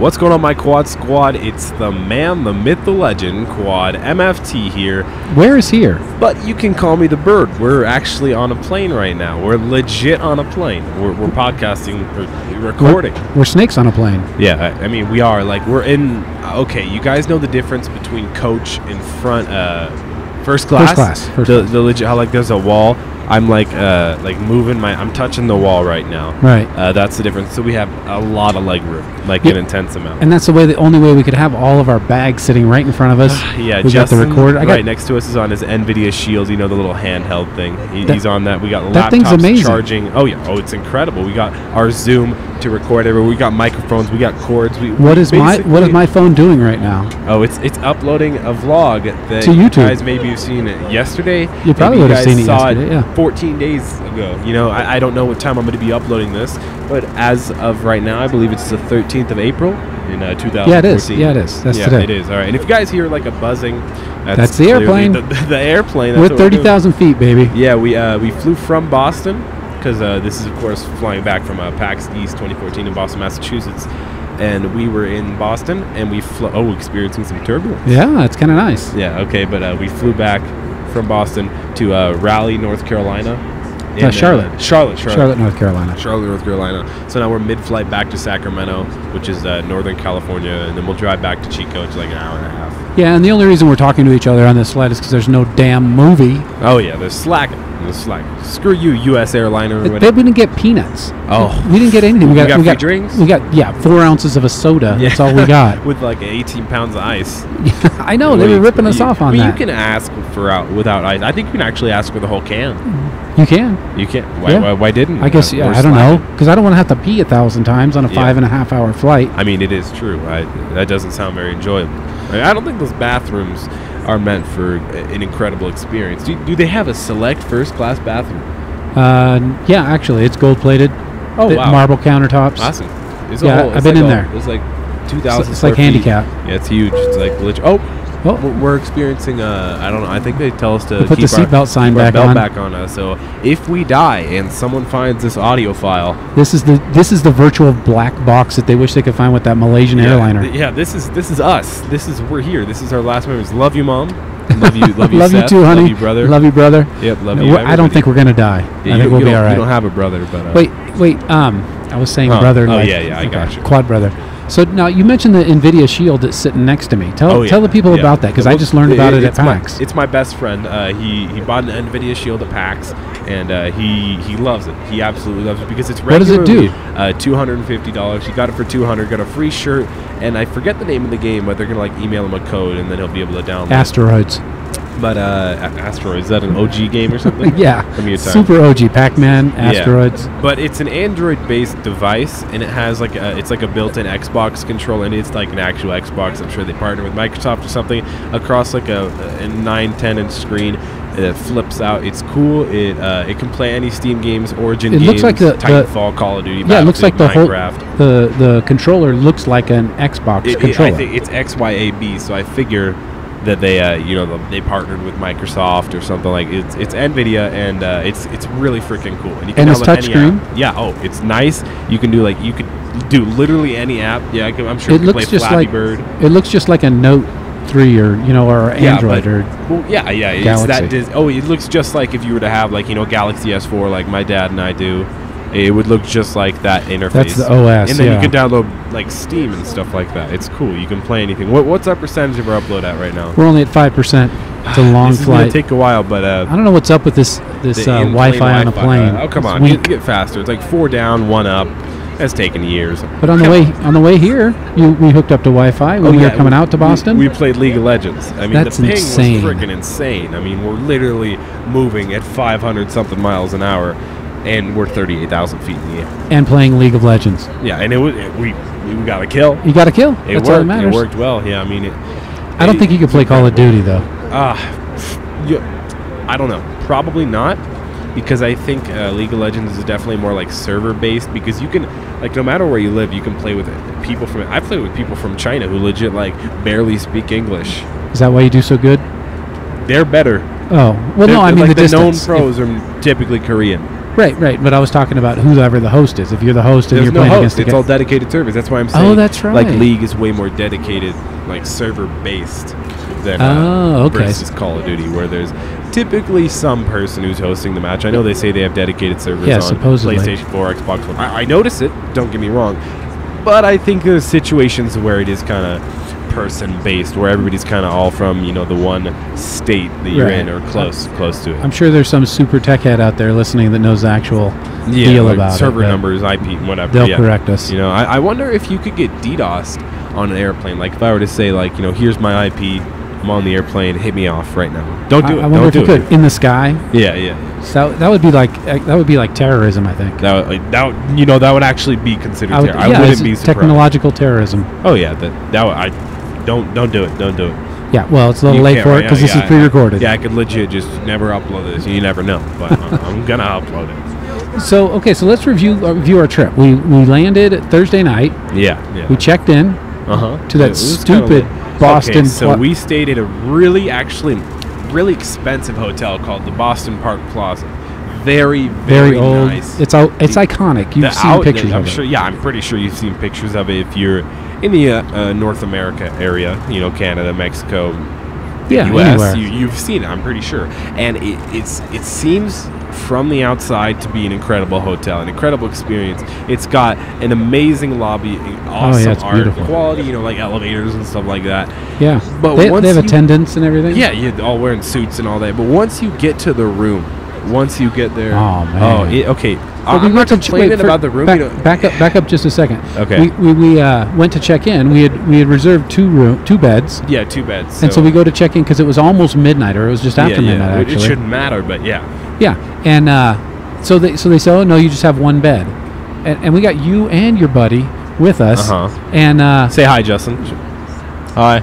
What's going on, my Quad Squad? It's the man, the myth, the legend, Quad MFT here. Where is here? But you can call me the bird. We're actually on a plane right now. We're legit on a plane. We're podcasting, or recording. We're snakes on a plane. Yeah, I mean, we are. Like, we're in... Okay, you guys know the difference between coach and front... First class? First class. The legit, how, like, there's a wall. I'm like moving I'm touching the wall right now. Right. That's the difference. So we have a lot of leg room, like an intense amount. And that's the only way we could have all of our bags sitting right in front of us. Yeah, we Justin, got the recorder. Right next to us is on his NVIDIA Shield, you know, the little handheld thing. He's on that. We got that thing's laptops amazing. charging. Oh, yeah. Oh, it's incredible. We got our Zoom to record everywhere. We got microphones. We got cords. What is my phone doing right now? Oh, it's uploading a vlog that to YouTube. You guys maybe have seen it yesterday. You probably would have seen it yesterday, yeah. 14 days ago. You know, I don't know what time I'm going to be uploading this, but as of right now, I believe it's the 13th of April in 2014. Yeah, it is. Yeah, it is. That's today. It is. All right. And if you guys hear like a buzzing, that's the airplane. The airplane. We're 30,000 feet, baby. Yeah, we flew from Boston because this is, of course, flying back from PAX East 2014 in Boston, Massachusetts. And we were in Boston, and we experiencing some turbulence. Yeah, it's kind of nice. Yeah, okay, but we flew back from Boston to Raleigh, North Carolina. Charlotte, North Carolina. Charlotte, North Carolina. So now we're mid-flight back to Sacramento, which is Northern California, and then we'll drive back to Chico, which is like an hour and a half. Yeah, and the only reason we're talking to each other on this flight is because there's no damn movie. Oh, yeah, there's slacking. Screw you, U.S. airliner or whatever. But we didn't get peanuts. Oh. We didn't get anything. We got free drinks? We got 4 ounces of a soda. Yeah. That's all we got. With like 18 pounds of ice. I know. They were ripping us off on that. You can ask without ice. I think you can actually ask for the whole can. You can. You can. Why didn't? I guess, I don't know. Because I don't want to have to pee 1,000 times on a 5.5 hour flight. I mean, it is true. That doesn't sound very enjoyable. I don't think those bathrooms are meant for an incredible experience. Do they have a select first class bathroom? Yeah, actually, it's gold plated. Oh, wow. Marble countertops. Awesome. I've been in there. It's like 2,000. It's like handicap. Yeah, it's huge. It's like legit. We're experiencing. I don't know. I think they tell us to put the seatbelt sign back on. So if we die and someone finds this audio file, this is the virtual black box that they wish they could find with that Malaysian airliner. Yeah, this is us. We're here. This is our last memories. Love you, Mom. Love you, love Seth. You too, honey. Love you, brother. Love you, brother. Yep, love you. I don't think we're gonna die. Yeah, I think we'll be all right. You don't have a brother, but wait. I was saying brother. Oh, yeah. I got you. Quad brother. So now you mentioned the NVIDIA Shield that's sitting next to me. Tell the people about that, because I just learned about it at PAX. It's my best friend. He bought an NVIDIA Shield at PAX, and he loves it. He absolutely loves it because it's regularly $250. He got it for $200. Got a free shirt, and I forget the name of the game, but they're gonna like email him a code, and then he'll be able to download. Asteroids. But Asteroids, is that an OG game or something? Yeah, super OG, Pac-Man, Asteroids. Yeah. But it's an Android-based device, and it has like it's like a built-in Xbox controller, and it's like an actual Xbox. I'm sure they partner with Microsoft or something across like a 9-10 inch screen. It flips out. It's cool. It can play any Steam games, Origin games, looks like Titanfall, Call of Duty, it looks like Minecraft. The controller looks like an Xbox controller. I think it's XYAB, so I figure that they they partnered with Microsoft or something. Like it's NVIDIA, and it's really freaking cool. And you can it's touchscreen. Yeah. Oh, it's nice. You could do literally any app. Yeah, I'm sure you can play Flappy Bird. It looks just like a Note 3 or Android or Galaxy. It's it looks just like if you were to have Galaxy S4 like my dad and I do. It would look just like that interface. That's the OS, and then you can download like Steam and stuff like that. It's cool. You can play anything. What's our percentage of our upload at right now? We're only at 5%. It's a long this is flight. Gonna take a while, but I don't know what's up with this Wi-Fi on the plane. Oh, come on, get faster. It's like 4 down, 1 up. That's taking years. But on the way here, we hooked up to Wi-Fi when we were coming out to Boston. We played League of Legends. I mean, that's the ping insane. was freaking insane. I mean, we're literally moving at 500 something miles an hour. And we're 38,000 feet in the air. And playing League of Legends. Yeah, and we got a kill. You got a kill. That's all that matters. It worked well. Yeah, I mean, I don't think you could play Call of Duty though. I don't know. Probably not, because I think League of Legends is definitely more like server based. Because you can no matter where you live, you can play with people from. I play with people from China who legit barely speak English. Is that why you do so good? They're better. Oh well, no. I mean the known distance. pros are typically Korean. Right. But I was talking about whoever the host is. If you're the host and There's you're no playing host. against the It's all dedicated servers. That's why I'm saying. Oh, that's right. Like League is way more dedicated, like server based than versus Call of Duty, where there's typically some person who's hosting the match. I know they say they have dedicated servers on supposedly. PlayStation 4, Xbox One. I notice it. Don't get me wrong, but I think there's situations where it is kind of person-based, where everybody's kind of all from the one state that you're in or close to it. I'm sure there's some super tech head out there listening that knows the actual deal like about server it. numbers, IP, whatever. They'll correct us. I wonder if you could get DDoSed on an airplane. Like if I were to say, like, here's my IP, I'm on the airplane, hit me off right now. Don't do it. I wonder if you could in the sky. Yeah. So that would be like terrorism, I think. That would actually be considered terror. I wouldn't be surprised. Technological terrorism. Oh yeah, don't do it. Don't do it. Yeah, well, it's a little late for it because this is pre-recorded. Yeah, I could legit just never upload this. You never know, but I'm gonna upload it. So let's review our trip. We landed Thursday night. Yeah. We checked in to that stupid Boston. Okay, so we stayed at a really expensive hotel called the Boston Park Plaza. Very old. Nice. It's iconic. You've seen pictures of it. Sure. Yeah, I'm pretty sure you've seen pictures of it if you're in the North America area. Canada, Mexico, US. Anywhere. You've seen it. I'm pretty sure. And it seems from the outside to be an incredible hotel, an incredible experience. It's got an amazing lobby, awesome art, beautiful. Quality, like elevators and stuff like that. Yeah, but they have attendants and everything. Yeah, you're all wearing suits and all that. But once you get to the room, once you get there, okay. Well, I'm not complaining about the room. Back up just a second. Okay. We went to check in. We had reserved two beds. Yeah, 2 beds. And so we go to check in because it was almost midnight, or it was just after midnight. Actually, it shouldn't matter, but yeah. Yeah, and so they say, oh no, you just have one bed, and we got you and your buddy with us. And say hi, Justin. Hi.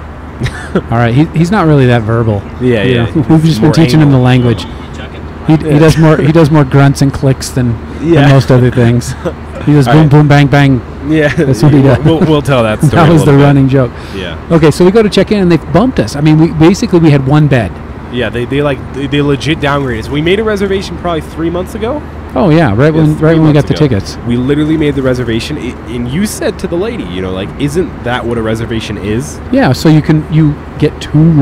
All right, he's not really that verbal. Yeah. We've just been teaching him the language. He does more grunts and clicks than most other things. He does boom, boom, bang, bang. Yeah, that's what he does. We'll tell that story. That was the running joke. Yeah. Okay, so we go to check in and they bumped us. I mean, we had one bed. Yeah, they legit downgraded us. We made a reservation probably 3 months ago. Oh yeah, right when we got the tickets. We literally made the reservation, and you said to the lady, isn't that what a reservation is? Yeah, so you get 2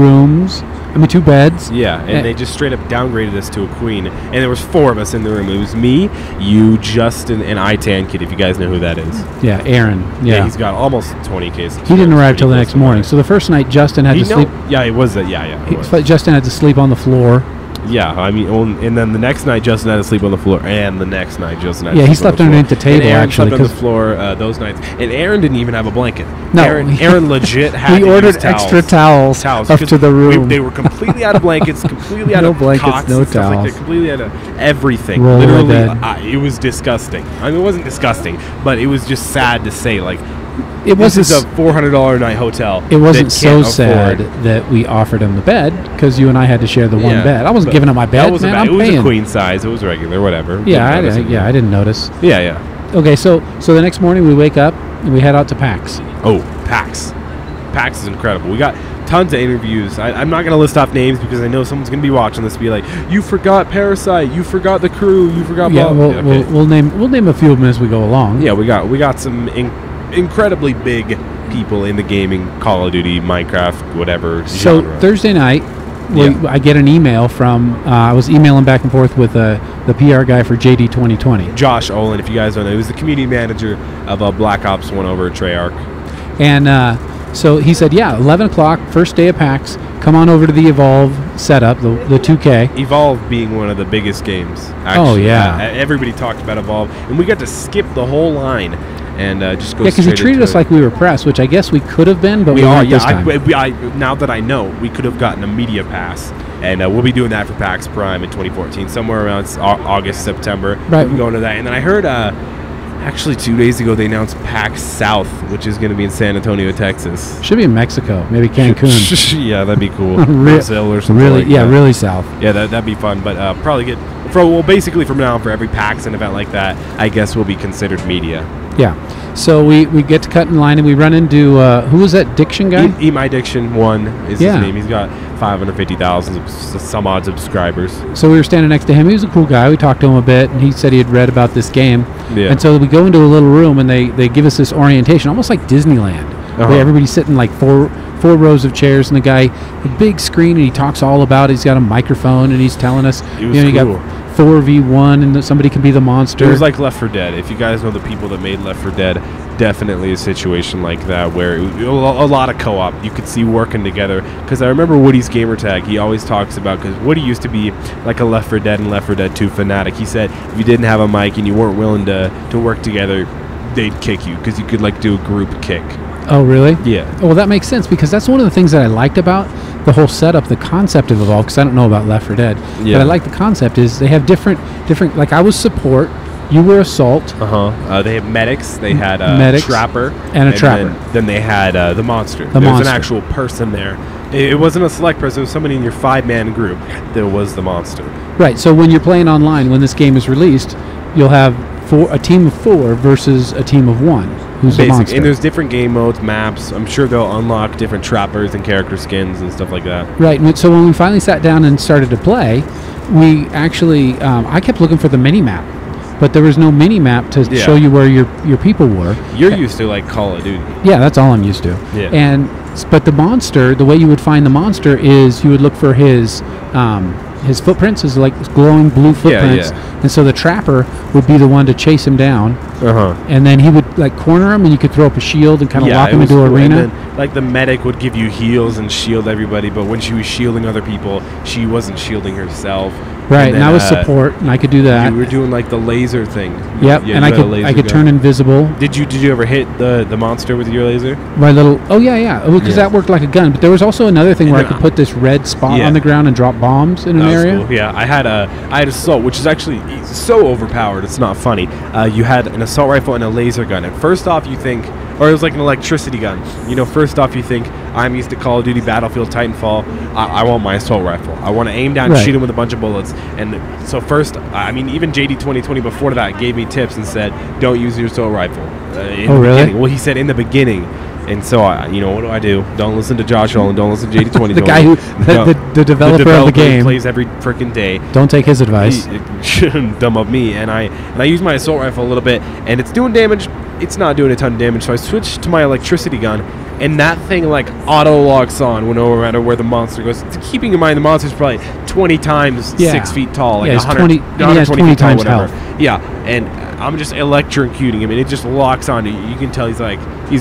beds. Yeah, and they just straight up downgraded us to a queen, and there was 4 of us in the room. It was me, you, Justin, and I-Tan Kid, if you guys know who that is. Yeah, Aaron. Yeah, he's got almost 20 cases. He didn't arrive till the next morning. So the first night, Justin had to sleep. Yeah, it was that. Yeah. Justin had to sleep on the floor. Yeah, I mean, and then the next night Justin had to sleep on the floor, and the next night Justin had to sleep on the floor. Yeah, he slept underneath the table, Aaron actually. Slept on the floor those nights, and Aaron didn't even have a blanket. No, Aaron legit had. We ordered extra towels up to the room. They were completely out of blankets, completely out of blankets, cots, no and stuff towels, like that, completely out of everything. Roll Literally, it was disgusting. I mean, it wasn't disgusting, but it was just sad to say, like. This is a $400 a night hotel. It wasn't so sad that we offered him the bed because you and I had to share the one bed. I wasn't giving him my bed. It was a queen size. It was regular, whatever. Yeah, I didn't notice. Yeah. Okay, so the next morning we wake up and we head out to PAX. Oh, PAX. PAX is incredible. We got tons of interviews. I'm not going to list off names because I know someone's going to be watching this and be like, you forgot Parasite, you forgot the crew, you forgot blah. We'll name a few of them as we go along. Yeah, we got some incredibly big people in the gaming, Call of Duty, Minecraft, whatever genre. So Thursday night, I get an email from, I was emailing back and forth with the PR guy for JD 2020. Josh Olin, if you guys don't know, he was the community manager of Black Ops 1 over at Treyarch. And so he said, 11 o'clock, first day of PAX, come on over to the Evolve setup, the 2K. Evolve being one of the biggest games, actually. Oh, yeah. Everybody talked about Evolve, and we got to skip the whole line. And just go. Yeah, because he treated us like we were press, which I guess we could have been, but we weren't this time. Now that I know, we could have gotten a media pass, and we'll be doing that for PAX Prime in 2014, somewhere around August, September. Right. We'll be going to that, and then I heard, actually 2 days ago, they announced PAX South, which is going to be in San Antonio, Texas. Should be in Mexico, maybe Cancun. Yeah, that'd be cool. Brazil or something. Really, really south. Yeah, that'd be fun, but probably basically from now on, for every PAX and event like that, I guess will be considered media. Yeah, so we get to cut in line and we run into who was that Diction guy? Eat My Diction 1 is his name. He's got 550,000 some odd subscribers. So we were standing next to him. He was a cool guy. We talked to him a bit, and he said he had read about this game. Yeah. And so we go into a little room, and they give us this orientation, almost like Disneyland, where everybody's sitting like four rows of chairs, and the guy, a big screen, and he talks all about it. He's got a microphone, and he's telling us, It was you cool. got 4v1, and somebody can be the monster. It was like Left 4 Dead. If you guys know the people that made Left 4 Dead, definitely a situation like that where a lot of co-op you could see working together. Because I remember Woody's gamer tag, he always talks about, because Woody used to be like a Left 4 Dead and Left 4 Dead 2 fanatic. He said if you didn't have a mic and you weren't willing to work together, they'd kick you because you could like do a group kick. Oh, really? Yeah. Oh, well, that makes sense, because that's one of the things that I liked about the whole setup, the concept of Evolve, because I don't know about Left 4 Dead. Yeah. But I like the concept is they have different, like I was support, you were assault. They had medics. They had medics trapper and a trapper. Then they had the monster. The there was monster. an actual person there. It wasn't a select person. It was somebody in your 5-man group. There was the monster. Right. So when you're playing online, when this game is released, you'll have a team of 4 versus a team of 1. Who's the monster? And there's different game modes, maps. I'm sure they'll unlock different trappers and character skins and stuff like that. Right. And so when we finally sat down and started to play, we actually I kept looking for the mini map. But there was no mini map to show you where your people were. You're used to like Call of Duty. Yeah, that's all I'm used to. Yeah. But the monster, the way you would find the monster is you would look for his footprints, his like glowing blue footprints, and so the trapper would be the one to chase him down. And then he would like corner him, and you could throw up a shield and kind of lock him into an arena. And then, like the medic would give you heals and shield everybody, but when she was shielding other people, she wasn't shielding herself. Right, and I was support, and I could do that. You were doing like the laser thing. Yep, and I could turn invisible. Did you ever hit the monster with your laser? My little because that worked like a gun. But there was also another thing where I could put this red spot on the ground and drop bombs in an area. Cool. Yeah, I had assault, which is actually so overpowered. It's not funny. You had an assault rifle and a laser gun. And first off, you think, or it was like an electricity gun. You know, first off, you think, I'm used to Call of Duty, Battlefield, Titanfall. I want my assault rifle. I want to aim down and shoot him with a bunch of bullets. And so first, I mean, even JD 2020 before that gave me tips and said, don't use your assault rifle. Really? Well, he said in the beginning. And so, what do? Don't listen to Josh Olin. Don't listen to JD 2020. The guy who, the developer of the game, plays every freaking day. Don't take his advice. He shouldn't dumb up me. And I use my assault rifle a little bit, and it's doing damage. It's not doing a ton of damage, so I switched to my electricity gun, and that thing like auto locks on no matter where the monster goes. Keeping in mind the monster's probably 20 times 6 feet tall, like 120 times whatever. health. Yeah, and I'm just electrocuting him, and it just locks on. You can tell he's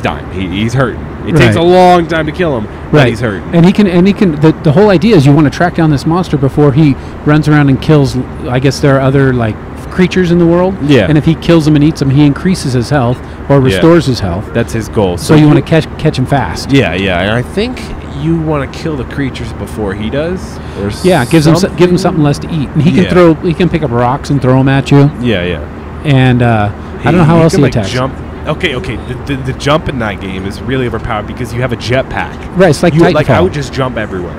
dying. He's hurting. It takes a long time to kill him, but he's hurting. And he can. The whole idea is you want to track down this monster before he runs around and kills. I guess there are other like creatures in the world. Yeah. And if he kills them and eats them, he increases his health or restores his health. That's his goal. So you want to catch him fast. Yeah, and I think you want to kill the creatures before he does. Or give him something less to eat, and he can throw. He can pick up rocks and throw them at you. Yeah. And I don't know how else he attacks. Jump. Okay. The jump in that game is really overpowered because you have a jetpack. Right, it's like Titanfall. I would just jump everywhere.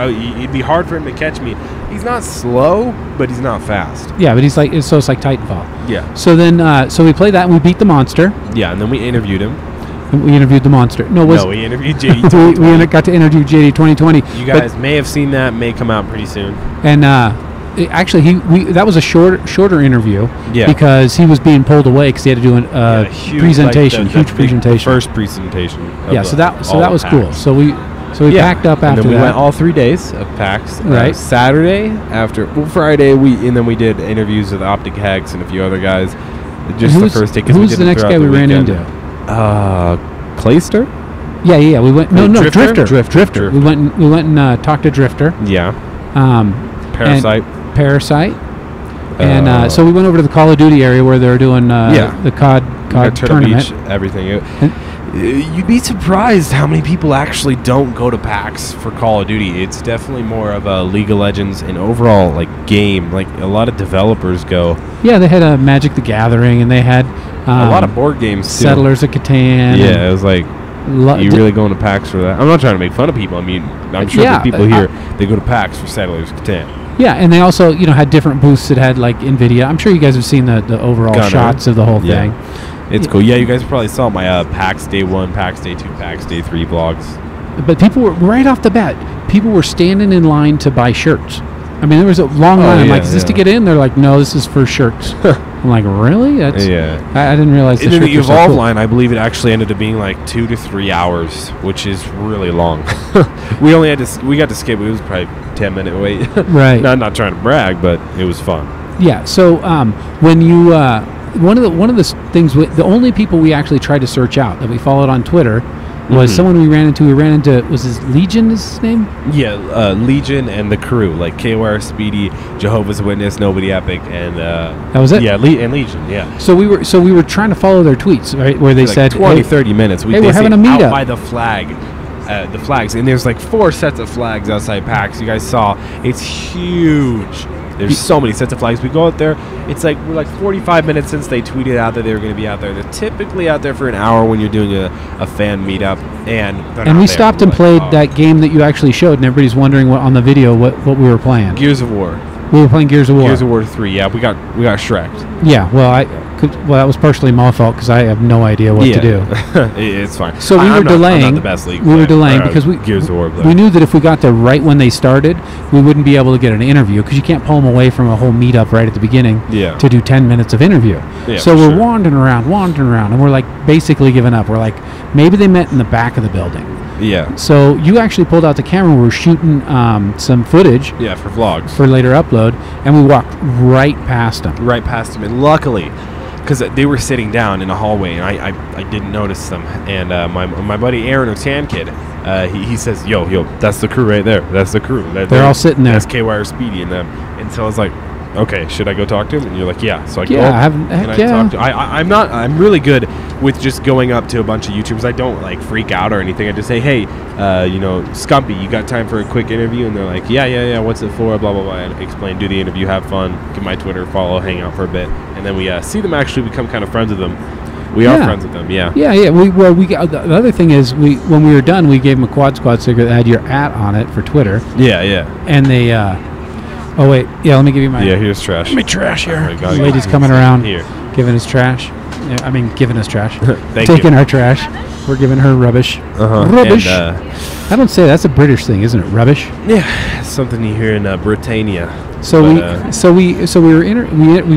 It'd be hard for him to catch me. He's not slow, but he's not fast. Yeah, but it's like Titanfall. Yeah. So then, so we played that and we beat the monster. Yeah, and then we interviewed him. We interviewed the monster. We interviewed JD 2020. we got to interview JD 2020. You guys may have seen that. May come out pretty soon. And actually, that was a shorter interview. Yeah. Because he was being pulled away because he had to do a presentation, huge presentation. First presentation. Yeah. So that was cool. So we packed up after that. We went all 3 days of PAX. Right. Saturday Friday we did interviews with Optic Hex and a few other guys. Just the first day. Who's the next guy we ran into? Clayster? Yeah. We went. No, Drifter. We went and talked to Drifter. Yeah. Parasite. And so we went over to the Call of Duty area where they were doing the COD tournament. Beach, everything. You'd be surprised how many people actually don't go to PAX for Call of Duty. It's definitely more of a League of Legends and overall like game. Like a lot of developers go. Yeah, they had a Magic the Gathering, and they had a lot of board games too. Settlers of Catan. Yeah, it was like. You really going to PAX for that? I'm not trying to make fun of people. I mean, I'm sure the people here they go to PAX for Settlers of Catan. Yeah, and they also had different booths that had like NVIDIA. I'm sure you guys have seen the overall shots of the whole thing. It's cool. Yeah, you guys probably saw my PAX Day 1, PAX Day 2, PAX Day 3 vlogs. but people were right off the bat. People were standing in line to buy shirts. I mean, there was a long line. I'm like, is this to get in? They're like, no, this is for shirts. I'm like, really? That's I didn't realize. In the Evolve line, I believe it actually ended up being like 2 to 3 hours, which is really long. we got to skip. It was probably 10-minute wait. Right. Not trying to brag, but it was fun. Yeah. So when you one of the things, the only people we actually tried to search out that we followed on Twitter was someone we ran into. Was his Legion his name? Yeah, Legion and the crew, like KYR Speedy, Jehovah's Witness, Nobody Epic, and that was it. Yeah, and Legion. Yeah. So we were trying to follow their tweets, right? Where they said 20, 30 minutes. We're having a meetup out by the flags, and there's like 4 sets of flags outside PAX. You guys saw, it's huge. There's so many sets of flags. We go out there. We're like 45 minutes since they tweeted out that they were going to be out there. They're typically out there for an hour when you're doing a fan meetup, and we stopped and played that game that you actually showed, and everybody's wondering on the video what we were playing. Gears of War. We were playing Gears of War. Gears of War 3. Yeah, we got Shrek'd. Yeah. Well, that was partially my fault because I have no idea what to do. It's fine. So we were delaying. I'm not the best league we were delaying because Gears of War we knew that if we got there right when they started, we wouldn't be able to get an interview because you can't pull them away from a whole meetup right at the beginning to do 10 minutes of interview. Yeah, so we're wandering around, and we're like basically giving up. We're like, maybe they met in the back of the building. Yeah. So you actually pulled out the camera. We were shooting some footage. Yeah, for vlogs. For later upload, and we walked right past them. Right past them, and luckily, because they were sitting down in a hallway, and I didn't notice them. And my buddy Aaron, or Tan Kid, he says, yo, that's the crew right there. That's the crew. They're all sitting there. That's KYR Speedy and them. And so I was like, okay, should I go talk to him? And you're like, yeah. So I go and I talk to him. I'm really good with just going up to a bunch of YouTubers. I don't like freak out or anything. I just say, hey, Scumpy, you got time for a quick interview? And they're like, yeah, what's it for? Blah, blah, blah. And explain, do the interview, have fun, give my Twitter, follow, hang out for a bit. And then we see them actually become kind of friends with them. We are friends with them, yeah. Yeah. The other thing is, when we were done, we gave them a Quad Squad sticker that had your @on it for Twitter. Yeah. And they... oh, wait. Yeah, let me give you my... Yeah, here's trash. Let me trash here. The lady's coming around, giving us trash. Yeah, giving us trash. Taking our trash. We're giving her rubbish. Rubbish. And, I don't say that's a British thing, isn't it? Rubbish. Yeah, something you hear in Britannia. So we interviewed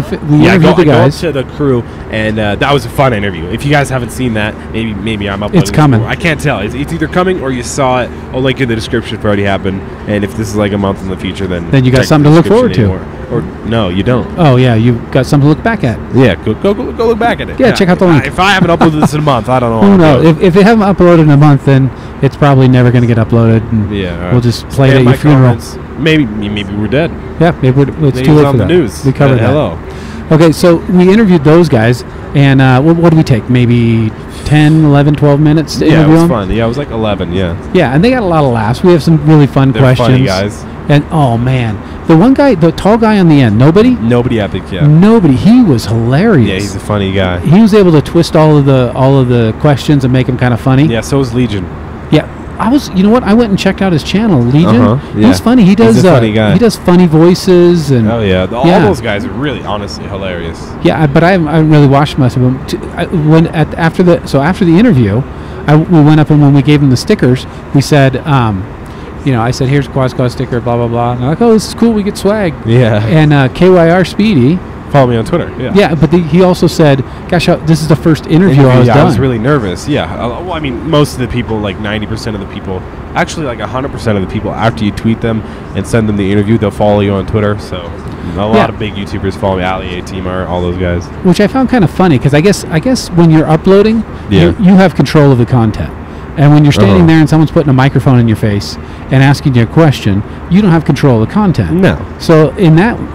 the guys. I go up to the crew, and that was a fun interview. If you guys haven't seen that, maybe I'm uploading. It's coming. I can't tell. It's either coming or you saw it. I'll link in the description if it already happened. And if this is like a month in the future, then you got something to look forward to. Or no, you don't. Oh yeah, you've got something to look back at. Yeah, go look back at it. Yeah, check out the link. If I haven't uploaded this in a month, I don't know. Who knows? If it haven't uploaded in a month, then it's probably never going to get uploaded. And we'll just play it at your funeral. Maybe we're dead. Yeah, maybe it's too late on for the that. news. We covered that. Hello. Okay, so we interviewed those guys, and what did we take? Maybe 10, 11, 12 minutes to interview them? Yeah, it was fun. Yeah, it was like 11, yeah. Yeah, and they got a lot of laughs. We have some really fun questions. Funny guys. And, oh, man. The one guy, the tall guy on the end, Nobody Epic, yeah. Nobody. He was hilarious. Yeah, he's a funny guy. He was able to twist all of the questions and make them kind of funny. Yeah, so was Legion. Yeah. You know what? I went and checked out his channel, Legion. Yeah. He's funny. He's a funny guy. He does funny voices and. Oh yeah, all those guys are really, honestly, hilarious. Yeah, but I haven't really watched much of them. After the interview, we went up and when we gave him the stickers, we said, I said, here's a Quad Squad sticker, blah blah blah. And they're like, oh, this is cool. We get swag. Yeah. And KYR Speedy. Follow me on Twitter. Yeah. Yeah, but he also said, "Gosh, this is the first interview I was done." I was really nervous. Yeah. Well, I mean, most of the people, like 90% of the people, actually like 100% of the people, after you tweet them and send them the interview, they'll follow you on Twitter. So a lot of big YouTubers follow me, Ali, A-Teamer, all those guys. Which I found kind of funny because I guess when you're uploading, you have control of the content. And when you're standing there and someone's putting a microphone in your face and asking you a question, you don't have control of the content. No. So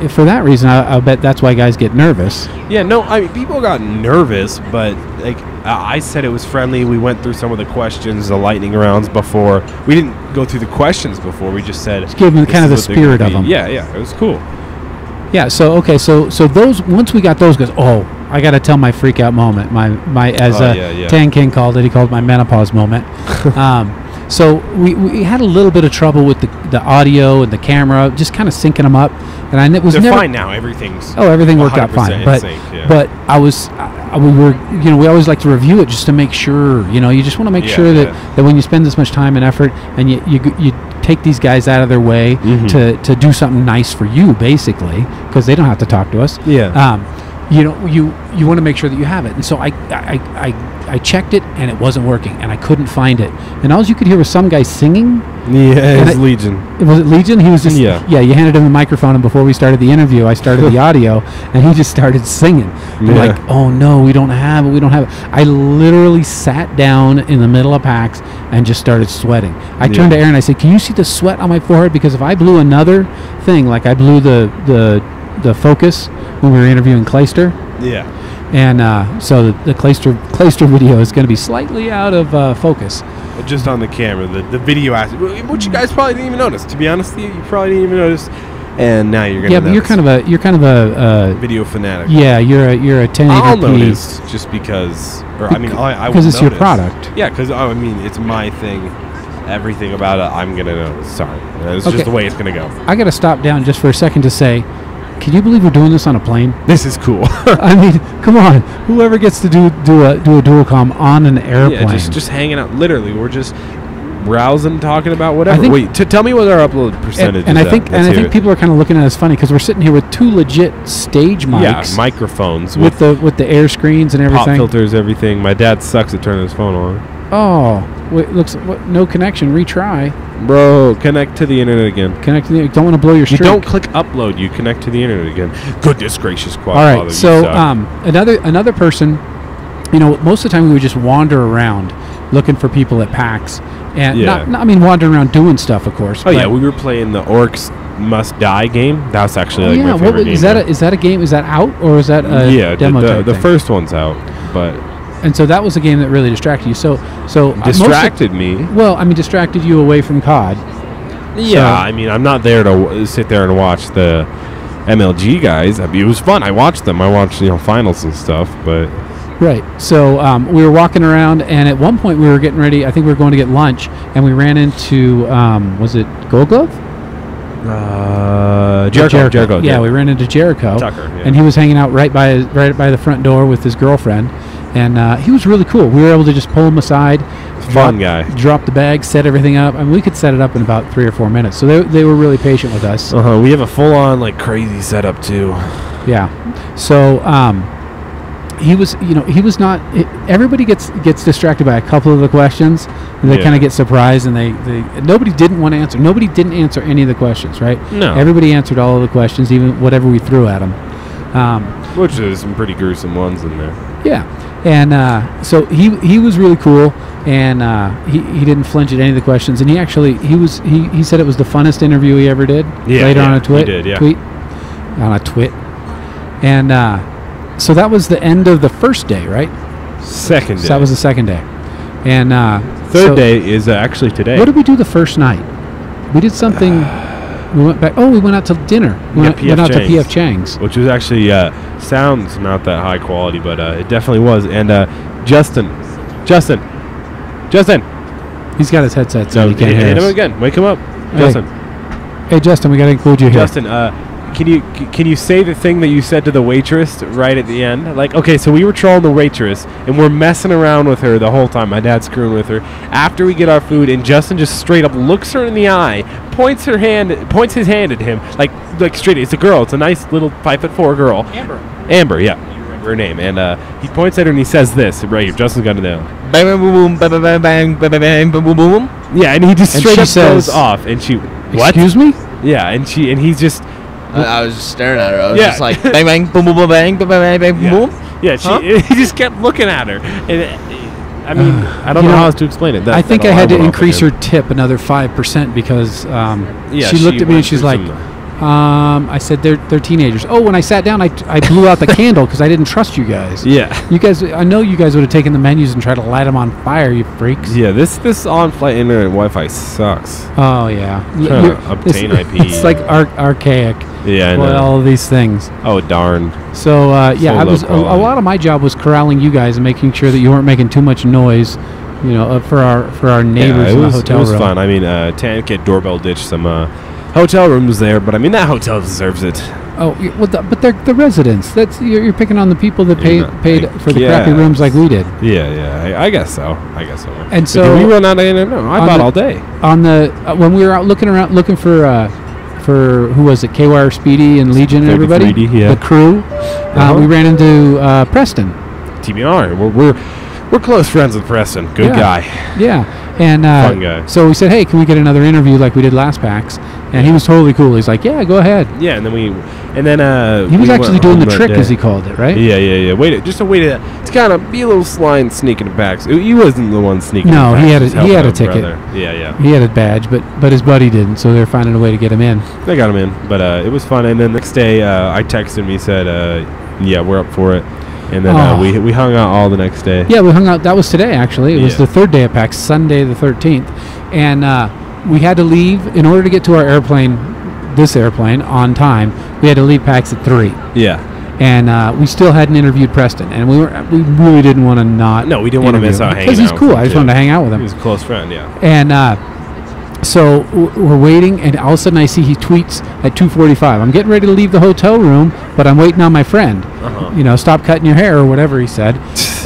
for that reason, I'll bet that's why guys get nervous. Yeah, no, I mean, people got nervous, but like I said, it was friendly. We went through some of the questions, the lightning rounds before. We didn't go through the questions before. We just said, just gave them kind of the spirit of them. Yeah, it was cool. Yeah. So those, once we got those guys, I got to tell my freak out moment. Tan King called it. He called it my menopause moment. So we had a little bit of trouble with the audio and the camera, just kind of syncing them up. And it was They're never fine now. Everything's everything worked out fine. But sync, yeah. but we always like to review it just to make sure. You just want to make sure that when you spend this much time and effort and you take these guys out of their way to do something nice for you, basically, because they don't have to talk to us. Yeah. You want to make sure that you have it. And so I checked it and it wasn't working and I couldn't find it. And all you could hear was some guy singing. Yeah, it's Legion. Was it Legion? He was just Yeah, you handed him the microphone, and before we started the interview, I started the audio, and he just started singing. We're like, oh no, we don't have it. I literally sat down in the middle of PAX and just started sweating. I turned to Aaron, I said, can you see the sweat on my forehead? Because if I blew another thing, like I blew the focus when we were interviewing Clayster. Yeah. And so the Clayster video is going to be slightly out of focus. Just on the camera, the video aspect, which you guys probably didn't even notice. To be honest, you probably didn't even notice, and now you're gonna. Yeah, but you're kind of a video fanatic. Yeah, you're a 1080p. I'll notice just because, I because it's your product. Yeah, because it's my thing. Everything about it, I'm gonna notice. Sorry, it's just the way it's gonna go. I gotta stop down just for a second to say, can you believe we're doing this on a plane? This is cool. I mean, come on. Whoever gets to do a dual comm on an airplane? Yeah, just hanging out. Literally, we're just browsing, talking about whatever. Wait, tell me what our upload percentage is. And I think people are kind of looking at us funny because we're sitting here with two legit stage mics. Yeah, microphones with the air screens and everything. Pop filters, everything. My dad sucks at turning his phone on. Oh, wait, no connection. Retry. Bro, connect to the internet again. Don't want to blow your streak. You don't click upload. You connect to the internet again. Goodness gracious, QuadFather. All right, so another person, most of the time we would just wander around looking for people at PAX, and wandering around doing stuff, of course. Oh yeah, we were playing the Orcs Must Die game. That's actually my favorite game. Is that a game? Is that out or is that a demo type the thing? first one's out, but. And so that was a game that really distracted you. So distracted me. Well, distracted you away from COD. Yeah, I'm not there to sit there and watch the MLG guys. It was fun. I watched them. I watched finals and stuff. But right. So we were walking around, and at one point we were getting ready. I think we were going to get lunch, and we ran into was it Gold Glove? Jericho. Yeah, we ran into Jericho. Tucker, yeah. And he was hanging out right by the front door with his girlfriend. And he was really cool. We were able to just pull him aside. Fun guy. Drop the bag, set everything up. We could set it up in about 3 or 4 minutes. So they were really patient with us. We have a full-on, crazy setup, too. Yeah. So he was not... everybody gets distracted by a couple of the questions. And they kind of get surprised, and they nobody didn't want to answer. Nobody didn't answer any of the questions, right? No. Everybody answered all of the questions, even whatever we threw at them. Which there's some pretty gruesome ones in there. Yeah. And so he was really cool, and he didn't flinch at any of the questions. And he said it was the funnest interview he ever did. Yeah, later on a tweet. He did, yeah. Tweet on a twit. And so that was the end of the first day, right? Second day. So that was the second day. And third day is actually today. What did we do the first night? We did something. We went back. Oh, we went out to dinner. We went out to P.F. Chang's, which was actually sounds not that high quality, but it definitely was. And Justin, he's got his headset, so he can't hear us. Hit him again. Wake him up, Justin. Hey, Justin, we got to include you here. Justin, can you say the thing that you said to the waitress right at the end? So we were trolling the waitress, and we're messing around with her the whole time. My dad's screwing with her. After we get our food, and Justin just straight up looks her in the eye, points his hand at him, like straight. It's a girl. It's a nice little 5'4" girl. Amber, yeah. You remember her name. And he points at her and he says this right here. Justin's got it down. Bang, bang, boom, boom, bang, bang, bang, bang, bang, boom, boom, boom. Yeah, and he just straight up goes off, and she, what? Excuse me? Yeah, and he's just. I was just staring at her. I was just like, bang, bang, boom, boom, boom, bang, bang, bang, bang, boom. Yeah, he just kept looking at her. And I don't know how else to explain it. I think I had to increase her tip another 5% because she looked at me and she's like, I said they're teenagers. Oh, when I sat down, I blew out the candle because I didn't trust you guys. Yeah. You guys, I know you guys would have taken the menus and tried to light them on fire, you freaks. Yeah, this on-flight internet Wi-Fi sucks. Oh, yeah. Trying to obtain IP. It's like archaic. Yeah, I know. All these things. Oh, darn. So, a lot of my job was corralling you guys and making sure that you weren't making too much noise you know, for our neighbors in the hotel room. It was fun. I mean, Tank doorbell ditched some hotel rooms there, but I mean that hotel deserves it. Oh, but they're the residents. That's you're picking on the people that paid for the crappy rooms like we did. Yeah. I guess so. And so did we run out of no, I bought all day. On the when we were out looking for who was it? KYR Speedy and Legion and everybody. The crew. We ran into Preston. TBR. We're close friends with Preston. Good guy. Yeah. And fun guy. So we said, hey, can we get another interview like we did last PAX? And he was totally cool. He's like, yeah, go ahead. Yeah, and then he was actually doing the trick, as he called it, right? Yeah. Just a way to kind of be a little sly and sneak into PAX. He wasn't the one sneaking. No, he had a ticket. Yeah. He had a badge, but his buddy didn't, so they're finding a way to get him in. They got him in, but it was fun. And then the next day, I texted him. He said, yeah, we're up for it. And then we hung out all the next day. Yeah, we hung out. That was today, actually. It was the third day of PAX, Sunday the 13th. And we had to leave in order to get to our this airplane, on time. We had to leave PAX at 3. Yeah. And we still hadn't interviewed Preston. And we really didn't want to not. No, we didn't want to miss out hanging out. Because he's cool. I just wanted to hang out with him. He's a close friend, yeah. And so we're waiting, and all of a sudden I see he tweets at 2:45. I'm getting ready to leave the hotel room, but I'm waiting on my friend. You know, stop cutting your hair or whatever he said.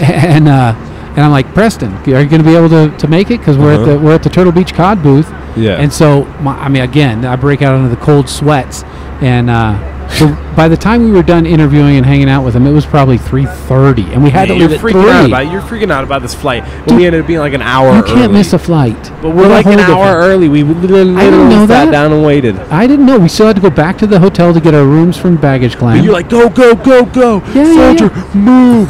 and I'm like, Preston, are you going to be able to make it? Because we're at the Turtle Beach Cod booth. Yeah. And so again, I break out into the cold sweats, and so by the time we were done interviewing and hanging out with him, it was probably 3:30, and we had to leave at 3. You're freaking out about this flight. Dude, we ended up being like an hour early. You can't miss a flight. But we're like an hour early. We literally sat down and waited. I didn't know. We still had to go back to the hotel to get our rooms from baggage claim. And you're like, go. Yeah, Soldier, move.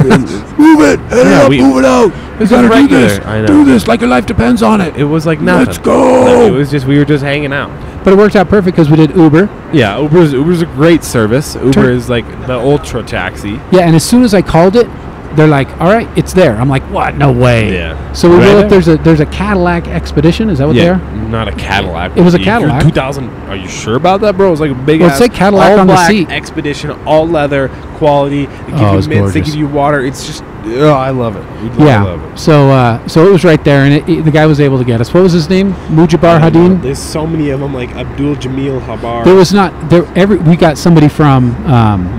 Move it. Move it out. You gotta do this. Do this like your life depends on it. It was like nothing. Let's go. It was just, we were just hanging out. But it worked out perfect because we did Uber. Yeah, Uber's a great service. Uber is like the ultra taxi. Yeah, and as soon as I called it, they're like, all right, it's there. I'm like, what? No way. Yeah. So we roll up, there's a Cadillac Expedition. Is that what they are? Not a Cadillac. It was a Cadillac. 2000. Are you sure about that, bro? It was like a big ass. It said Cadillac on the seat. Expedition, all leather, quality. They give you mints, they give you water. It's just, I love it. I love it. So it was right there, and the guy was able to get us. What was his name? Mujabar Hadin? There's so many of them, like Abdul Jamil Habar. There was not there. We got somebody from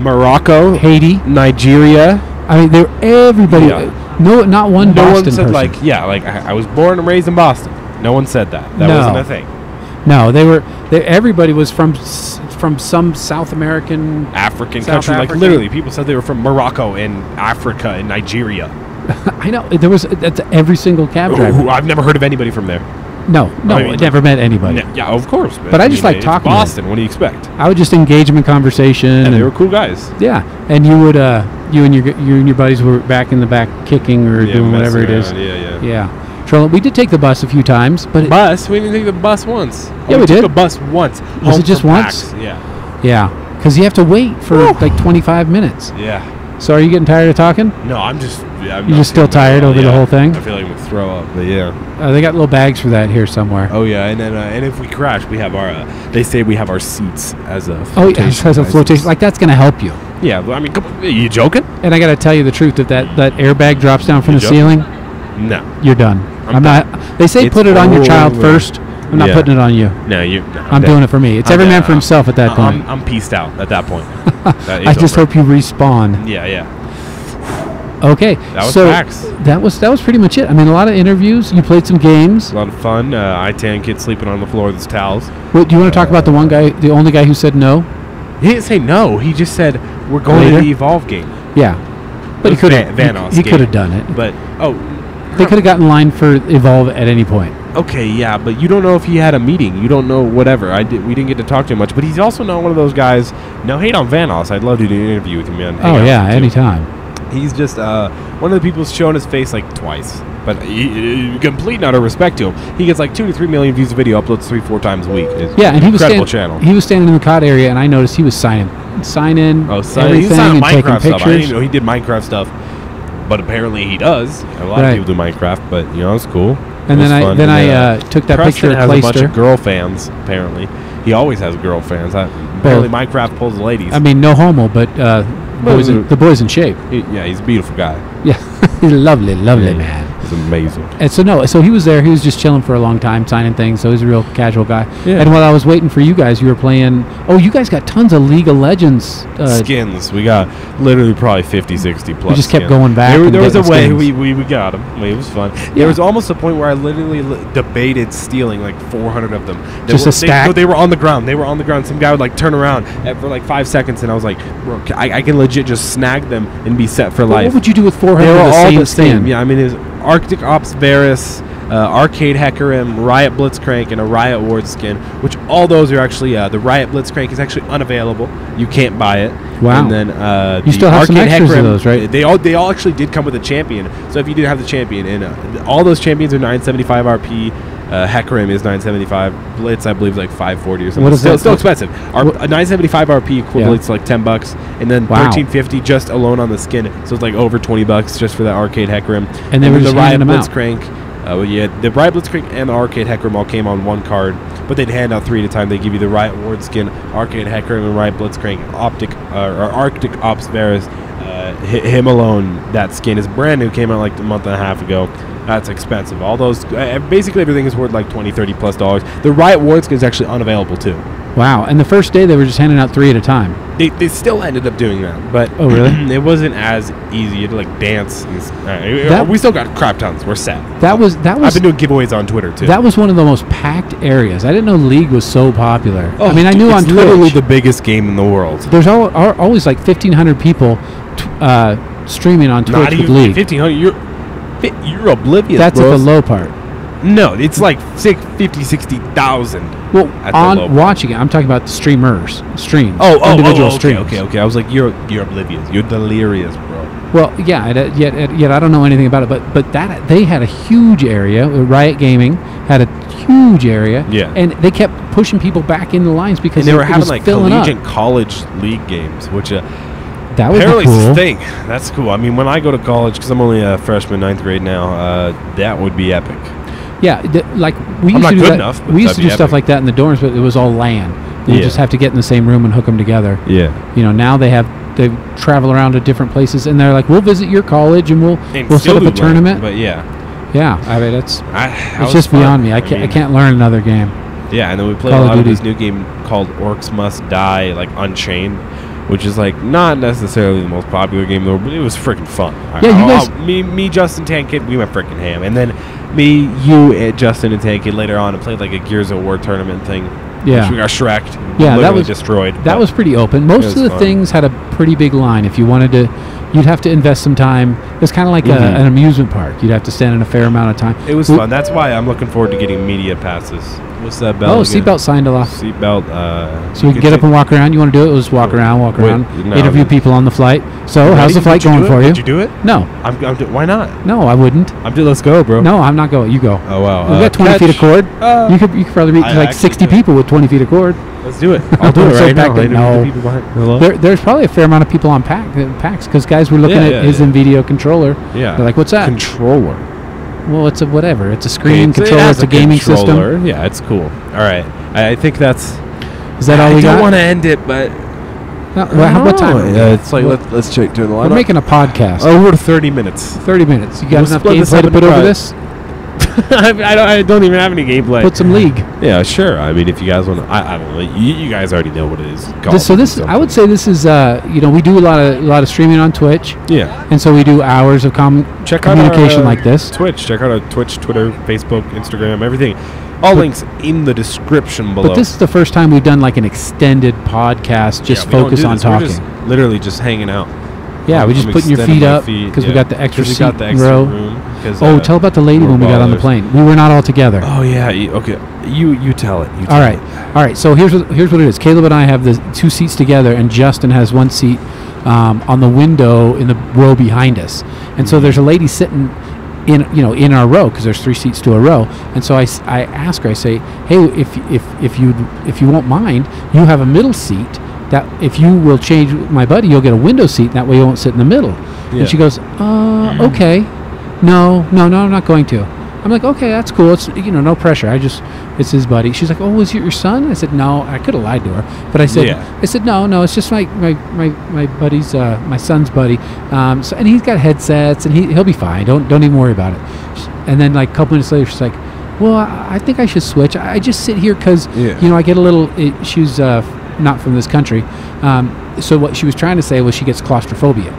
Morocco, Haiti, Nigeria. I mean, everybody. Yeah. No, not one Boston one said person. I was born and raised in Boston. No one said that. That wasn't a thing. No, everybody was from some South American, African country. Like literally, people said they were from Morocco and Africa and Nigeria. I know that's every single cab driver. I've never heard of anybody from there. No, I never met anybody. Yeah, of course. But I just like talking. Boston. What do you expect? I would just engage them in conversation. And they were cool guys. Yeah, and you would, you and your buddies were back in the back kicking or doing whatever it is. Yeah. Trolling. We did take the bus a few times, but we didn't take the bus once. Yeah, we did. Took a bus once. Was it just once? Yeah. Yeah, because you have to wait for like 25 minutes. Yeah. So are you getting tired of talking? No, I'm just. You're just still tired over the whole thing? I feel like I'm gonna throw up, but yeah. They got little bags for that here somewhere. Oh yeah, and then and if we crash, we have our. They say we have our seats as a. Flotation as a flotation. Like that's gonna help you. Yeah, I mean, are you joking? And I gotta tell you the truth, if that airbag drops down from the ceiling, no, you're done. I'm not. They say put it on your child first. I'm not putting it on you. No, I'm doing it for me. It's every man for himself at that point. I'm pieced out at that point. I just hope you respawn. Yeah. Okay, that was PAX. That was pretty much it. I mean, a lot of interviews. You played some games. A lot of fun. I-10 kid sleeping on the floor with his towels. Wait, do you want to talk about the only guy who said no? He didn't say no. He just said we're going to the Evolve game. Yeah, but he could have. He could have done it. But they could have gotten in line for Evolve at any point. Okay, yeah, but you don't know if he had a meeting. You don't know whatever. We didn't get to talk to him much, but he's also not one of those guys. No hate on Vanos. I'd love to do an interview with him, man. Oh yeah, anytime. He's just one of the people who's shown his face like twice, but complete and utter respect to him. He gets like 2 to 3 million views a video, uploads 3-4 times a week. And he was channel. He was standing in the COD area, and I noticed he was signing everything he was signing and Minecraft taking stuff. pictures. I didn't know he did Minecraft stuff, but apparently he does. A lot of people do Minecraft, but it's cool. And then I took that picture of Preston has a bunch of girl fans. Apparently, he always has girl fans. Apparently, Minecraft pulls the ladies. I mean, no homo, but the boy's in shape. He's a beautiful guy. Yeah, he's a lovely man. It's amazing. And so he was there. He was just chilling for a long time, signing things. So he's a real casual guy. Yeah. And while I was waiting for you guys, you were playing. Oh, you guys got tons of League of Legends skins. We got literally probably 50, 60 plus. We just kept skins. going back. There was a way skins. we got them. I mean, it was fun. Yeah. There was almost a point where I literally debated stealing like 400 of them. Just a stack? They were on the ground. Some guy would like turn around for like 5 seconds, and I was like, bro, I can legit just snag them and be set for life. What would you do with 400 They were of the all same the same. skin? Yeah, I mean, it was Arctic Ops Varus, Arcade Hecarim, Riot Blitzcrank, and a Riot Ward skin, which all those are actually, the Riot Blitzcrank is actually unavailable. You can't buy it. Wow. And then you still have some Arcade extras of Hecarim, those, right? They all actually did come with a champion. So if you did have the champion, and all those champions are 975 RP. Hecarim is 975. Blitz, I believe, is like 540 or something. What is that? Still expensive. A 975 RP equivalents to like $10, and then Wow. $13.50 just alone on the skin. So it's like over $20 just for that Arcade Hecarim. And they were then just the Riot handing them out. Blitzcrank. The Riot Blitzcrank and the Arcade Hecarim all came on one card, but they'd hand out 3 at a time. They give you the Riot Ward skin, Arcade Hecarim, and Riot Blitzcrank, or Arctic Ops Varus. Him alone, that skin is brand new, came out like a month and a half ago. That's expensive. All those, basically everything is worth like $20, $30+. The Riot Ward skin is actually unavailable too. Wow. And the first day they were just handing out 3 at a time. They still ended up doing that, but Oh, really? it wasn't as easy. You had to like dance. We still got crap tons. We're set. That was I've been doing giveaways on Twitter too. That was one of the most packed areas. I didn't know League was so popular. Oh, I mean, I knew on it's literally Twitch the biggest game in the world. there's always like 1,500 people streaming on Twitch Not with even League. 1,500. You're oblivious. That's bro. at the low part. No, it's like 50, 60,000. Well, At the low on part. watching it, I'm talking about the streams, individual individual streams. Okay. I was like, you're oblivious. You're delirious, bro. Well, yeah, yet I don't know anything about it, but that they had a huge area. Riot Gaming had a huge area, Yeah. and they kept pushing people back in the lines because And they were it having was like filling collegiate up. college league games, which That would apparently be is cool. a thing. That's cool. I mean, when I go to college, because I'm only a freshman, 9th grade now, that would be epic. Yeah, like we I'm used not to do good that. enough, but We used to that'd do be stuff epic. like that in the dorms, but it was all LAN. You Yeah. just have to get in the same room and hook them together. Yeah. You know, now they travel around to different places, and they're like, "We'll visit your college, and we'll set up a tournament." But yeah. Yeah, I mean, it's was just fun. beyond me. I mean, can't learn another game. Yeah, and then we played Call a of lot of Duty. this new game called Orcs Must Die, like Unchained, which is like not necessarily the most popular game in the world, but it was freaking fun. Yeah, you guys- me, Justin, Tankid, we went freaking ham, and then me, you, Justin, and Tankid later on and played like a Gears of War tournament thing. Yeah. which we got shreked. Yeah, that literally was destroyed. That but was pretty open. Most was of the fun. things had a pretty big line. If you wanted to, you'd have to invest some time. It was kind of like an amusement park. You'd have to stand in a fair amount of time. It was fun. That's why I'm looking forward to getting media passes. What's that bell? Oh, again? seatbelt signed off. Seatbelt. So we can get up and walk around. You want to do it? We'll just walk around, Wait, no, interview I mean- people on the flight. So, how's the flight Did you going do it? for you? Did you do it? No, Why not? no, I wouldn't. Let's go, bro. No, I'm not going. You go. Oh wow. We've got 20 feet of cord. You could probably reach I like actually 60 do. people with 20 feet of cord. Let's do it. I'll do it So right now. back then, Interview no. the people behind- Hello? There's probably a fair amount of people on PAX because guys were looking at his NVIDIA controller. Yeah. They're like, "What's that?" Controller. Well, it's a whatever. It's a screen It controller. has It's a gaming controller. system. Yeah, it's cool. All right. I think that's. Is that all we I got? don't want to end it, but. What time? are we? Yeah, it's like let's check turn the line. We're making a podcast. Oh, we're 30 minutes. 30 minutes. You got We'll enough split this gameplay up to put into over parts. this? I don't even have any gameplay. Put some League. Yeah, sure. I mean, if you guys want to, I don't know. You guys already know what it is. I would say this is, we do a lot of streaming on Twitch, Yeah. and so we do hours of Check out communication our, like this. Twitch. Check out our Twitch, Twitter, Facebook, Instagram, everything. All links in the description below. But this is the first time we've done like an extended podcast, just we don't focus do on this. We're talking. just literally just hanging out. Yeah, we just I'm putting your extending feet my up feet, because we yeah. got the extra 'Cause we seat got the extra row. room. 'Cause, Tell about the lady we're when we got on the ballers. plane. We were not all together. Oh yeah. Okay. You tell it. You tell All right. So here's what it is. Caleb and I have the two seats together, and Justin has one seat on the window in the row behind us. And so there's a lady sitting in our row because there's 3 seats to a row. And so I ask her. I say, hey, if you won't mind, you have a middle seat. That if you will change my buddy, you'll get a window seat. That way you won't sit in the middle. Yeah. And she goes, okay. No, I'm not going to. I'm like, okay, that's cool. It's, no pressure. It's his buddy. She's like, oh, is it your son? I said, no. I could have lied to her, but I said, no, it's just my buddy's, my son's buddy. And he's got headsets, and he'll be fine. Don't even worry about it. And then like a couple minutes later, she's like, well, I think I should switch. I just sit here because I get a little. She's not from this country, so what she was trying to say was she gets claustrophobia,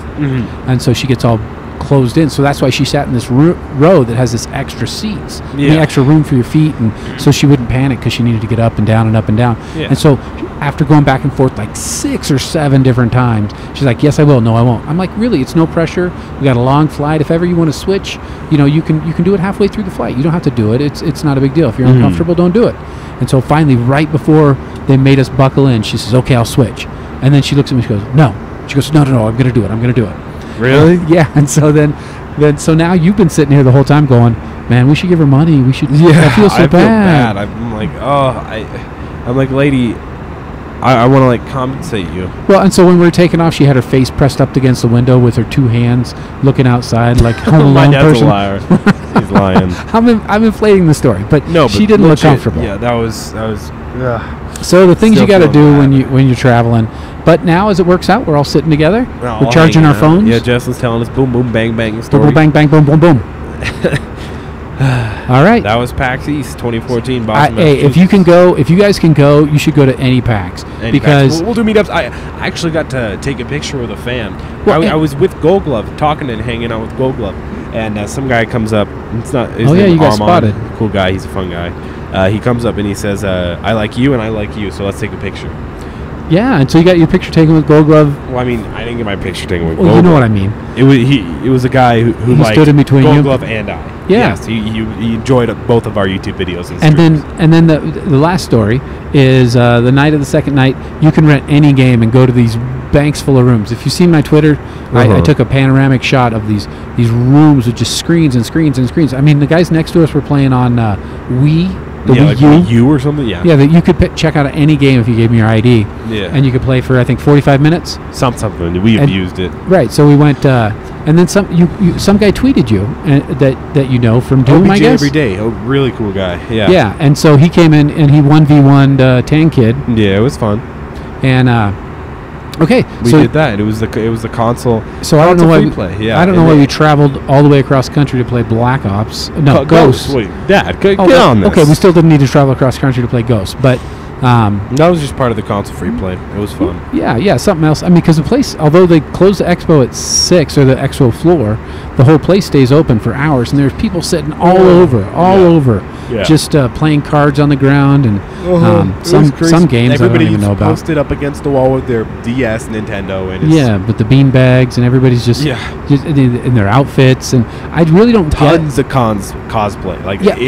and so she gets all closed in. So that's why she sat in this row that has this extra seats, extra room for your feet, and so she wouldn't panic because she needed to get up and down and up and down. Yeah. And so after going back and forth like 6 or 7 different times, she's like, yes, I will. No, I won't. I'm like, really? It's no pressure. We got a long flight. If ever you want to switch, you can do it halfway through the flight. You don't have to do it. It's not a big deal. If you're uncomfortable, don't do it. And so finally, right before they made us buckle in, she says, okay, I'll switch. And then she looks at me, she goes, no. She goes, no, I'm going to do it. I'm going to do it. Really? Yeah. And so so now you've been sitting here the whole time going, man, we should give her money. We should. Yeah. I feel so bad. I'm like, I'm like, lady, I want to like compensate you. Well, and so when we were taking off, she had her face pressed up against the window with her 2 hands looking outside like Home Alone My dad's person. a liar. He's lying. I'm inflating the story, but she didn't look comfortable. Yeah, that was. So the things you got to do when you're traveling. But now, as it works out, we're all sitting together. We're charging our phones. Yeah, Jessel's telling us boom, boom, bang, bang story. Boom, boom, bang, bang, boom, boom, boom. All right. That was PAX East 2014. Hey, if you guys can go, you should go to any PAX. Because we'll do meetups. I actually got to take a picture with a fan. I was with Gold Glove, talking and hanging out with Gold Glove, and some guy comes up. It's not. His name you got Armand. spotted. Cool guy. He's a fun guy. He comes up and he says, "I like you and I like you, so let's take a picture." Yeah, and so you got your picture taken with Gold Glove. Well, I mean, I didn't get my picture taken with Gold Gold Glove. You know what I mean. It was a guy who liked stood in between Gold you. Glove and I. Yeah. Yes, he enjoyed both of our YouTube videos. And then the last story is the night of the second night. You can rent any game and go to these banks full of rooms. If you've seen my Twitter, I took a panoramic shot of these rooms with just screens and screens and screens. I mean, the guys next to us were playing on Wii. Wii U or something. Yeah. Yeah, that you could check out any game if you gave me your ID. Yeah. And you could play for I think 45 minutes. Something. We abused it. Right. So we went. And then some guy tweeted you that from Doom, I guess. Every day. A really cool guy. Yeah. Yeah, and so he came in and he 1v1'd Tan Kid. Yeah, it was fun. And okay, we did that. It was the console. So I don't know why Yeah. I don't know why we traveled all the way across country to play Black Ops. No, Ghost. Wait, Dad, get on this. Okay, we still didn't need to travel across country to play Ghost, but. That was just part of the console free play. It was fun. Yeah, something else. I mean, because the place, although they closed the expo at 6 or the expo floor, the whole place stays open for hours, and there's people sitting all over, just playing cards on the ground and some games everybody I don't even know about. Posted up against the wall with their DS, Nintendo, and with the bean bags, and everybody's just in their outfits, and I really don't tons of cosplay,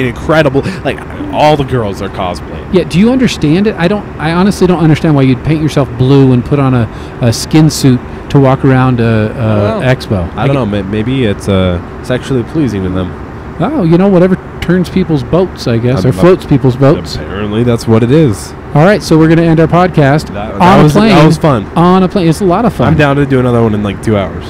incredible, like all the girls are cosplaying. Yeah, do you understand it? I honestly don't understand why you'd paint yourself blue and put on a skin suit to walk around expo. I don't know. Maybe it's sexually pleasing to them. Oh, whatever turns people's boats, I guess, or floats people's boats. Apparently, that's what it is. All right, so we're going to end our podcast on a plane. That was fun. On a plane. It's a lot of fun. I'm down to do another one in like 2 hours.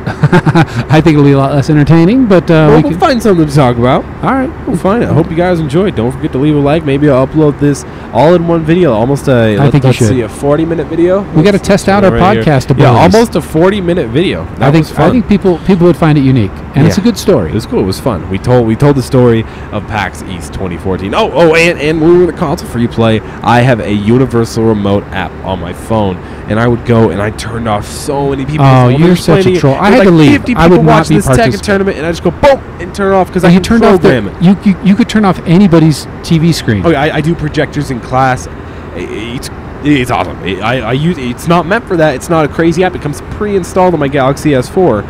I think it'll be a lot less entertaining, but we'll find something to talk about. All right, we'll find it. I hope you guys enjoyed. Don't forget to leave a like. Maybe I'll upload this all in one video. Almost a 40-minute video. We got to test out our podcast abilities. Yeah, almost a 40-minute video. I think people would find it unique, and it's a good story. It was cool. It was fun. We told the story of PAX East 2014. And when we were in the console free play, I have a universal remote app on my phone, and I would go and I turned off so many people. Oh, you're such a troll. I had to leave. 50 people watching this Tekken tournament, and I just go boom and turn it off because I can program it. You could turn off anybody's TV screen. Okay, I do projectors in class. It's awesome. I use. It's not meant for that. It's not a crazy app. It comes pre-installed on my Galaxy S4.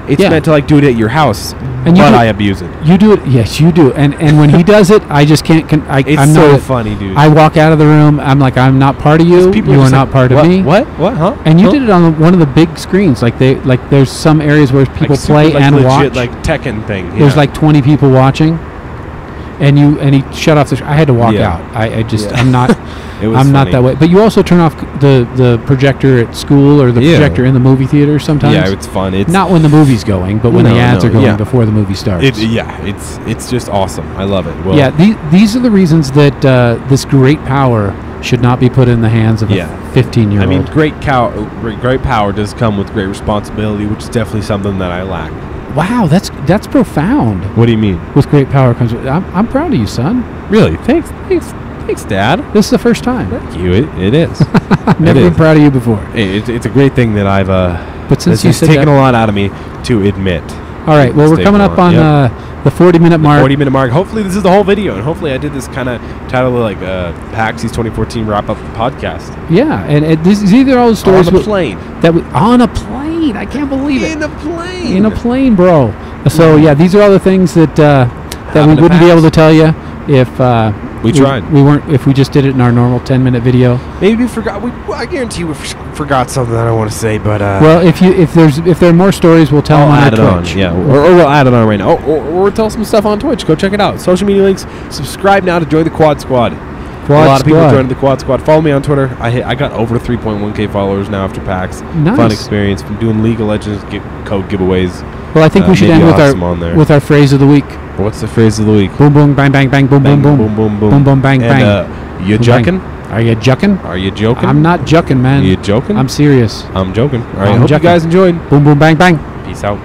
It's meant to do it at your house, I abuse it. You do it, yes, you do. And when he does it, I just can't. I'm so funny, dude. I walk out of the room. I'm like, I'm not part of you. You are not part of me. What? Huh? And you did it on one of the big screens. There's some areas where people play and legit, watch. Like Tekken thing. Yeah. There's like 20 people watching, and he shut off the. I had to walk out. I'm not. I'm not that way. But you also turn off the projector at school or the projector in the movie theater sometimes. Yeah, it's fun. It's not when the movie's going, but when the ads are going before the movie starts. It's just awesome. I love it. Well, yeah, these are the reasons that this great power should not be put in the hands of a 15-year-old. I mean, great power does come with great responsibility, which is definitely something that I lack. Wow, that's profound. What do you mean? With great power comes. I'm proud of you, son. Really? Thanks, Dad. This is the first time. Thank you. It is. Never been proud of you before. It's a great thing that I've. But since you said taken a lot out of me to admit. All right. Well, we're coming up on the 40-minute mark. 40-minute mark. Hopefully, this is the whole video, and hopefully, I did this kind of title like PAX's 2014 wrap up podcast. Yeah, and these are all the stories on a plane. On a plane. I can't believe it. In a plane. In a plane, bro. So yeah, these are all the things that we wouldn't be able to tell you if we tried. If we just did it in our normal 10-minute video. Maybe we forgot. I guarantee we forgot something that I want to say, but well, if there are more stories, we'll tell them on our Twitch. Yeah, or we'll add it on right now. Or tell some stuff on Twitch. Go check it out. Social media links. Subscribe now to join the Quad Squad. A lot of people joined the Quad Squad. Follow me on Twitter. I got over 3.1K followers now after PAX. Nice. Fun experience from doing League of Legends code giveaways. Well, I think we should end with our phrase of the week. What's the phrase of the week? Boom, boom, bang, bang, bang, boom, boom, boom. Boom, boom, boom. Boom, boom, bang, bang. You jucking? Are you jucking? Are you joking? I'm not jucking, man. Are you joking? I'm serious. I'm joking. All right, I hope you guys enjoyed. Boom, boom, bang, bang. Peace out.